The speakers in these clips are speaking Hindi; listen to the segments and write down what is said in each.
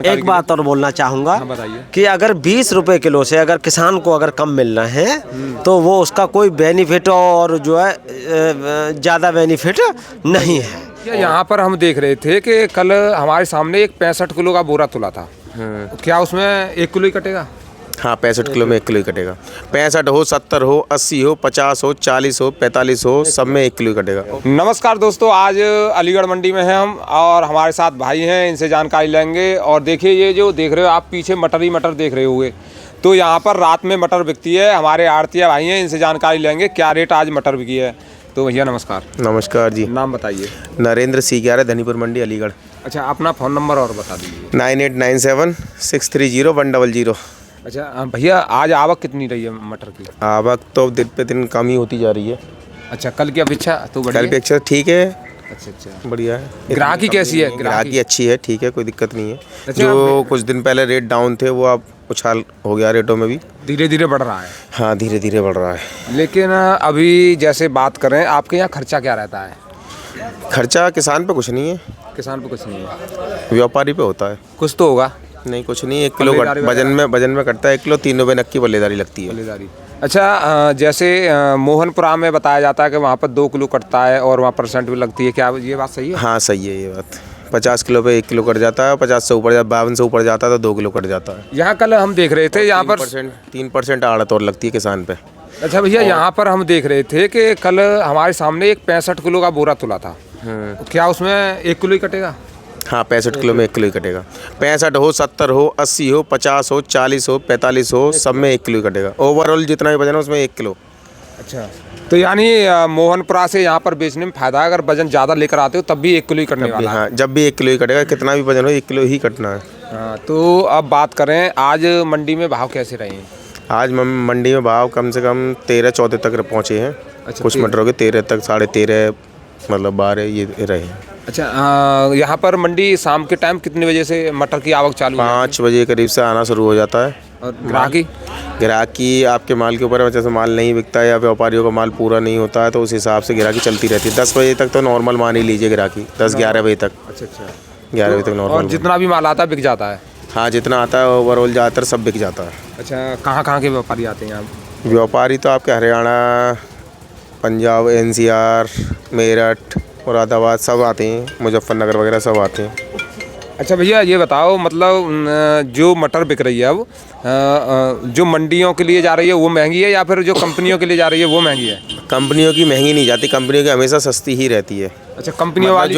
एक बात और बोलना चाहूँगा। हाँ, बताइए। कि अगर 20 रुपए किलो से अगर किसान को अगर कम मिल रहे हैं तो वो उसका कोई बेनिफिट और जो है ज़्यादा बेनिफिट नहीं है। यहाँ पर हम देख रहे थे कि कल हमारे सामने एक 65 किलो का बोरा तुला था। क्या उसमें 1 किलो ही कटेगा? हाँ, 65 किलो में 1 किलो ही कटेगा। 65 हो, 70 हो, 80 हो, 50 हो, 40 हो, 45 हो, सब में 1 किलो ही कटेगा। नमस्कार दोस्तों, आज अलीगढ़ मंडी में हैं हम और हमारे साथ भाई हैं, इनसे जानकारी लेंगे। और देखिए, ये जो देख रहे हो आप पीछे मटर ही मटर देख रहे होंगे, तो यहाँ पर रात में मटर बिकती है। हमारे आड़तिया भाई हैं, इनसे जानकारी लेंगे क्या रेट आज मटर बिकी है। तो भैया नमस्कार। नमस्कार जी। नाम बताइए। नरेंद्र C11, धनीपुर मंडी, अलीगढ़। अच्छा, अपना फ़ोन नंबर और बता दीजिए। 9897 630 100। अच्छा भैया, आज आवक कितनी रही है मटर की? आवक तो दिन पे दिन कम ही होती जा रही है। अच्छा, कल की अपेक्षा तो बढ़िया? कल पे अच्छा ठीक है। अच्छा, बढ़िया है। ग्राहकी कैसी है? ग्राहकी अच्छी है, ठीक है, कोई दिक्कत नहीं है। अच्छा, जो कुछ दिन पहले रेट डाउन थे वो अब उछाल हो गया रेटों में भी। धीरे धीरे बढ़ रहा है। हाँ, धीरे धीरे बढ़ रहा है। लेकिन अभी जैसे बात करें, आपके यहाँ खर्चा क्या रहता है? खर्चा किसान पे कुछ नहीं है, किसान पे कुछ नहीं है, व्यापारी पे होता है। कुछ तो होगा। नहीं, कुछ नहीं। 1 किलो पल्लेदारी वजन में कटता है 1 किलो, 3 रुपये नक्की पल्लेदारी लगती है। पल्लेदारी। अच्छा, जैसे मोहनपुरा में बताया जाता है कि वहाँ पर 2 किलो कटता है और वहाँ % भी लगती है, क्या ये बात सही है? हाँ, सही है ये बात। 50 किलो पे 1 किलो कट जाता है, 50 से ऊपर 52 से ऊपर जाता है तो 2 किलो कट जाता है। यहाँ कल हम देख रहे थे, यहाँ पर 3% आड़त और लगती है किसान पे। अच्छा भैया, यहाँ पर हम देख रहे थे कि कल हमारे सामने एक 65 किलो का बोरा तुला था। क्या उसमें 1 किलो ही कटेगा? हाँ, 65 किलो में 1 किलो ही कटेगा। 65 हो, 70 हो, 80 हो, 50 हो, 40 हो, 45 हो, सब में 1 किलो ही कटेगा। ओवरऑल जितना भी वजन है उसमें 1 किलो। अच्छा, तो यानी मोहनपुरा से यहाँ पर बेचने में फायदा है। अगर वजन ज़्यादा लेकर आते हो तब भी 1 किलो ही कटने वाला है। हाँ, जब भी 1 किलो ही कटेगा, कितना भी वजन हो 1 किलो ही कटना है। हाँ, तो अब बात करें, आज मंडी में भाव कैसे रहे हैं? आज मंडी में भाव कम से कम 13-14 तक पहुँचे हैं। अच्छा, कुछ मटरों के 13 तक, 13.5 मतलब 12 ये रहे हैं। अच्छा, यहाँ पर मंडी शाम के टाइम कितने बजे से मटर की आवक चालू है? 5 बजे करीब से आना शुरू हो जाता है। और ग्राहकी आपके माल के ऊपर है। जैसे माल नहीं बिकता है या व्यापारियों का माल पूरा नहीं होता है तो उस हिसाब से ग्राहकी चलती रहती है। 10 बजे तक तो नॉर्मल मान ही लीजिए ग्राहकी, 10-11 बजे तक। अच्छा, 11 बजे तक नॉर्मल। और जितना भी माल आता है बिक जाता है? हाँ, जितना आता है ओवरऑल ज़्यादातर सब बिक जाता है। अच्छा, कहाँ के व्यापारी आते हैं यहाँ? व्यापारी तो आपके हरियाणा, पंजाब, NCR, मेरठ, मुरादाबाद सब आते हैं, मुजफ्फरनगर वगैरह सब आते हैं। अच्छा भैया, ये बताओ, मतलब जो मटर बिक रही है अब, जो मंडियों के लिए जा रही है वो महंगी है या फिर जो कंपनियों के लिए जा रही है वो महंगी है? कंपनियों की महंगी नहीं जाती, कंपनियों की हमेशा सस्ती ही रहती है। अच्छा, कंपनियों वाली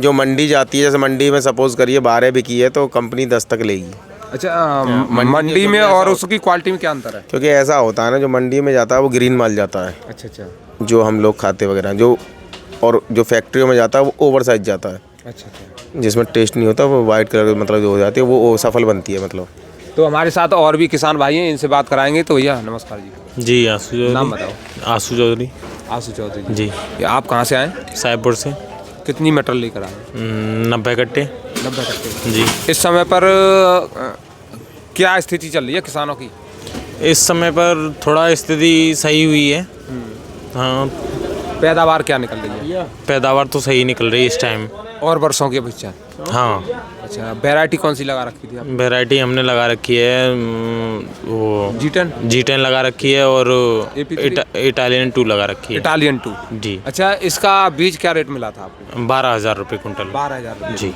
जो मंडी जाती है, जैसे मंडी में सपोज करिए 12 बिकी है तो कंपनी 10 तक लेगी। अच्छा, मंडी में और उसकी क्वालिटी में क्या अंतर है? क्योंकि ऐसा होता है ना, जो मंडी में जाता है वो ग्रीन माल जाता है। अच्छा, जो हम लोग खाते वगैरह, और जो फैक्ट्रियों में जाता है वो ओवर साइज जाता है। अच्छा, जिसमें टेस्ट नहीं होता, वो वाइट कलर मतलब जो हो जाती है वो सफल बनती है मतलब। तो हमारे साथ और भी किसान भाई हैं, इनसे बात कराएंगे। तो भैया नमस्कार जी। आशु चौधरी। नाम बताओ। आशु चौधरी। आशु चौधरी जी। आप कहाँ से आए? साहेबपुर से। कितनी मटर लेकर आए? 90 कट्टे। 90 कट्टे। जी। इस समय पर क्या स्थिति चल रही है किसानों की? इस समय पर थोड़ा स्थिति सही हुई है। हाँ, पैदावार क्या निकल रही है? पैदावार तो सही निकल रही है इस टाइम। और वर्षों की अपेक्षा? हाँ। अच्छा, वैरायटी कौन सी लगा रखी थी आपने? वैरायटी हमने लगा रखी है वो G10 लगा रखी है और इटालियन 2 लगा रखी है। इटालियन 2 जी। अच्छा, इसका बीज क्या रेट मिला था आपको? 12,000 रुपये कुंटल। 12,000 जी।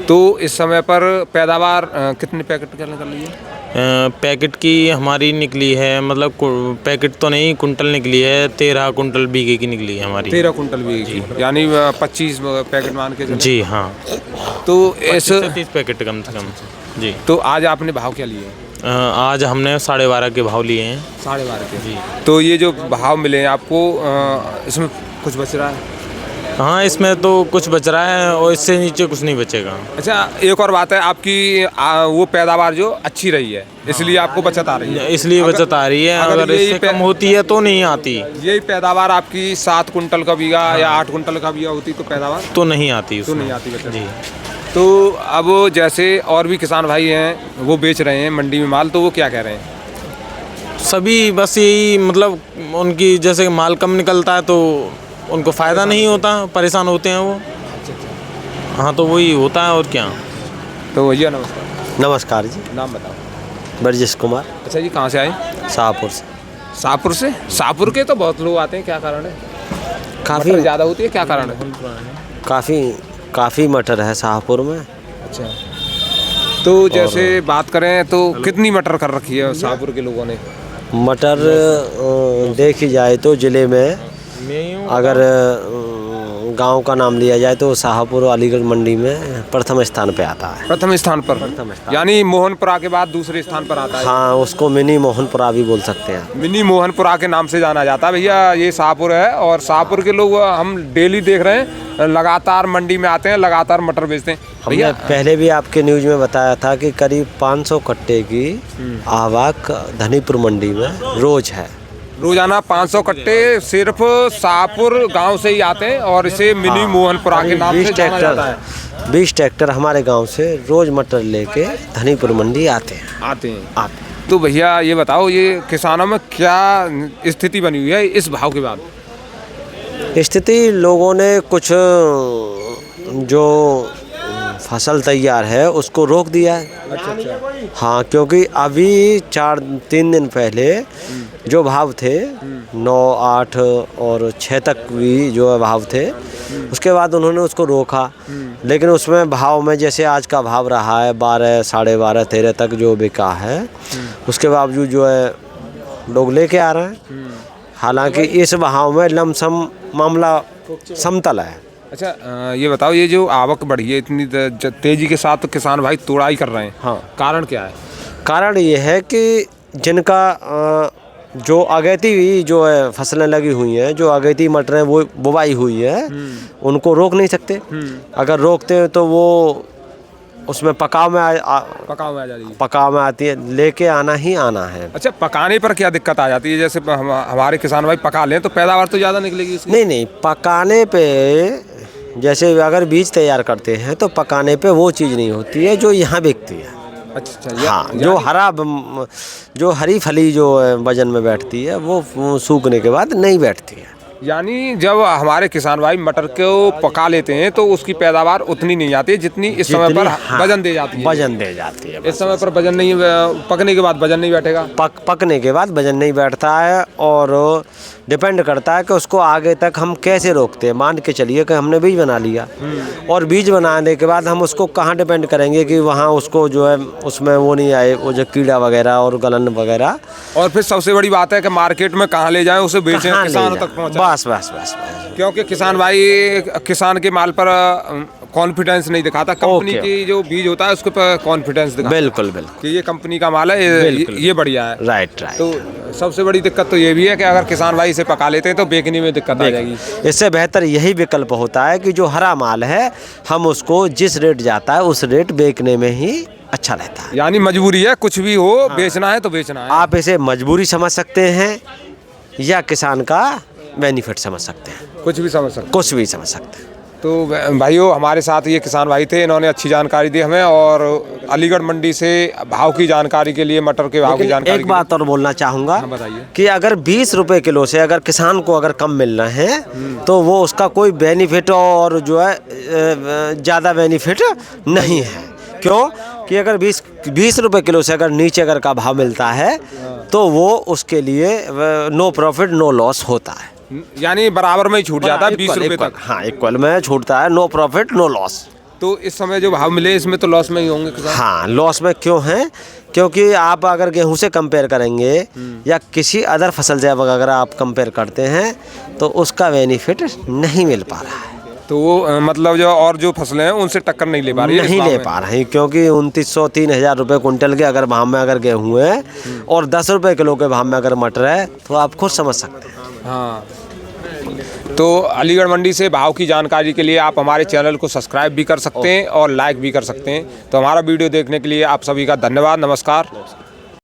तो इस समय पर पैदावार कितने पैकेट क्या निकल रही है? पैकेट की हमारी निकली है, मतलब पैकेट तो नहीं, कुंटल निकली है। 13 कुंटल बीघे की निकली है हमारी। 13 कुंटल बीघे की, यानी 25 पैकेट मान के चलो। जी हाँ। तो इस 30 पैकेट कम से कम। जी। तो आज आपने भाव क्या लिए? आज हमने 12.5 के भाव लिए हैं। 12.5 के। जी। तो ये जो भाव मिले हैं आपको, इसमें कुछ बच रहा है? हाँ, इसमें तो कुछ बच रहा है और इससे नीचे कुछ नहीं बचेगा। अच्छा, एक और बात है, आपकी वो पैदावार जो अच्छी रही है इसलिए आपको बचत आ रही है? इसलिए बचत आ रही है। अगर इससे कम होती है तो नहीं आती। यही पैदावार आपकी 7 कुंटल का बीघा या 8 कुंटल का बीघा होती तो पैदावार तो नहीं आती। तो नहीं आती बचत। जी। तो अब जैसे और भी किसान भाई हैं वो बेच रहे हैं मंडी में माल, तो वो क्या कह रहे हैं? सभी बस यही, मतलब उनकी जैसे माल कम निकलता है तो उनको फ़ायदा नहीं होता, परेशान होते हैं वो। हाँ, तो वही होता है और क्या। तो भैया नमस्कार, नमस्कार जी, नाम बताओ। ब्रजेश कुमार, अच्छा जी, कहाँ से आए? शाहपुर से। शाहपुर से? शाहपुर के तो बहुत लोग आते हैं, क्या कारण है? काफ़ी मटर ज़्यादा होती है, क्या कारण है? काफ़ी मटर है शाहपुर में। अच्छा, तो जैसे बात करें तो कितनी मटर कर रखी है शाहपुर के लोगों ने? मटर देखी जाए तो ज़िले में अगर गांव का नाम लिया जाए तो शाहपुर अलीगढ़ मंडी में प्रथम स्थान पे आता है। प्रथम स्थान पर, यानी मोहनपुरा के बाद दूसरे स्थान पर आता है। हाँ, उसको मिनी मोहनपुरा भी बोल सकते हैं। मिनी मोहनपुरा के नाम से जाना जाता है। भैया ये शाहपुर है और शाहपुर के लोग हम डेली देख रहे हैं, लगातार मंडी में आते हैं, लगातार मटर बेचते हैं। हमने पहले भी आपके न्यूज़ में बताया था कि करीब 500 कट्टे की आवक धनीपुर मंडी में रोज है। रोजाना 500 कट्टे सिर्फ शाहपुर गांव से ही आते हैं और इसे मिनी मोहनपुरा के नाम से जाना जाता है। 20 ट्रैक्टर हमारे गांव से रोज मटर लेके धनीपुर मंडी आते हैं। तो भैया ये बताओ, ये किसानों में क्या स्थिति बनी हुई है इस भाव के बाद? स्थिति, लोगों ने कुछ जो फसल तैयार है उसको रोक दिया है। अच्छा। हाँ, क्योंकि अभी 3 दिन पहले जो भाव थे 9, 8 और 6 तक भी जो भाव थे, उसके बाद उन्होंने उसको रोका। लेकिन उसमें भाव में जैसे आज का भाव रहा है 12, 12.5, 13 तक जो बिका है, उसके बावजूद जो है लोग लेके आ रहे हैं। हालांकि इस भाव में लमसम मामला समतल है। अच्छा, ये बताओ, ये जो आवक बढ़ी है इतनी तेजी के साथ, तो किसान भाई तोड़ाई कर रहे हैं। हाँ, कारण क्या है? कारण ये है कि जिनका जो अगैती जो है फसलें लगी हुई हैं, जो अगैती मटरें वो बुवाई हुई है, उनको रोक नहीं सकते। अगर रोकते हैं तो वो उसमें पकाव में आ जा रही है। पकाव में आती है, लेके आना ही आना है। अच्छा, पकाने पर क्या दिक्कत आ जाती है? जैसे हमारे किसान भाई पका लें तो पैदावार तो ज़्यादा निकलेगी इसकी? नहीं, पकाने पे जैसे अगर बीज तैयार करते हैं तो पकाने पे वो चीज़ नहीं होती है जो यहाँ बिकती है। अच्छा। हाँ, जो हरी फली जो वजन में बैठती है वो सूखने के बाद नहीं बैठती है। यानी जब हमारे किसान भाई मटर को पका लेते हैं तो उसकी पैदावार उतनी नहीं आती है जितनी इस समय पर वजन दे जाती है। वजन दे जाती है। इस समय पर वजन नहीं, पकने के बाद वजन नहीं बैठेगा। पकने के बाद वजन नहीं बैठता है और डिपेंड करता है कि उसको आगे तक हम कैसे रोकते हैं। मान के चलिए कि हमने बीज बना लिया और बीज बनाने के बाद हम उसको कहाँ डिपेंड करेंगे कि वहाँ उसको जो है उसमें वो नहीं आए, वो जो कीड़ा वगैरह और गलन वगैरह। और फिर सबसे बड़ी बात है कि मार्केट में कहाँ ले जाएं, उसे बेचें, किसानों तक पहुँचाएं। बस। क्योंकि किसान भाई किसान के माल पर कॉन्फिडेंस नहीं दिखाता। कंपनी की जो बीज होता है उसके पर कॉन्फिडेंस दिखाता। बिल्कुल कि ये कंपनी का माल है, ये बढ़िया है। राइट। तो सबसे बड़ी दिक्कत तो ये भी है कि अगर किसान भाई इसे पका लेते हैं तो बेचने में दिक्कत आ जाएगी। इससे बेहतर यही विकल्प होता है कि जो हरा माल है हम उसको जिस रेट जाता है उस रेट बेचने में ही अच्छा रहता है। यानी मजबूरी है, कुछ भी हो, बेचना है तो बेचना है। आप इसे मजबूरी समझ सकते हैं या किसान का बेनिफिट समझ सकते हैं। कुछ भी समझ सकते हैं। तो भाइयों, हमारे साथ ये किसान भाई थे, इन्होंने अच्छी जानकारी दी हमें और अलीगढ़ मंडी से भाव की जानकारी के लिए, मटर के भाव की जानकारी। एक बात और बोलना चाहूँगा बताइए कि अगर 20 रुपए किलो से अगर किसान को अगर कम मिल रहे हैं तो वो उसका कोई बेनिफिट और जो है ज़्यादा बेनिफिट नहीं है। क्यों कि अगर 20 रुपए किलो से अगर नीचे अगर का भाव मिलता है तो वो उसके लिए नो प्रॉफिट नो लॉस होता है। यानी बराबर में ही छूट जाता है 20 रुपए तक। हाँ, इक्वल में छूटता है, नो प्रॉफिट नो लॉस। तो इस समय जो भाव मिले इसमें तो लॉस में ही होंगे किसान। हाँ, लॉस में क्यों हैं? क्योंकि आप अगर गेहूं से कंपेयर करेंगे या किसी अदर फसल से अगर आप कंपेयर करते हैं तो उसका बेनिफिट नहीं मिल पा रहा है। तो वो मतलब जो और जो फसलें हैं उनसे टक्कर नहीं ले पा रही है। नहीं ले पा रही, क्योंकि 2900 3000 रुपये कुंटल के अगर भाव में अगर गेहूँ है और 10 रुपये किलो के भाव में अगर मटर है तो आप खुद समझ सकते हैं। हाँ, तो अलीगढ़ मंडी से भाव की जानकारी के लिए आप हमारे चैनल को सब्सक्राइब भी कर सकते हैं और लाइक भी कर सकते हैं। तो हमारा वीडियो देखने के लिए आप सभी का धन्यवाद। नमस्कार।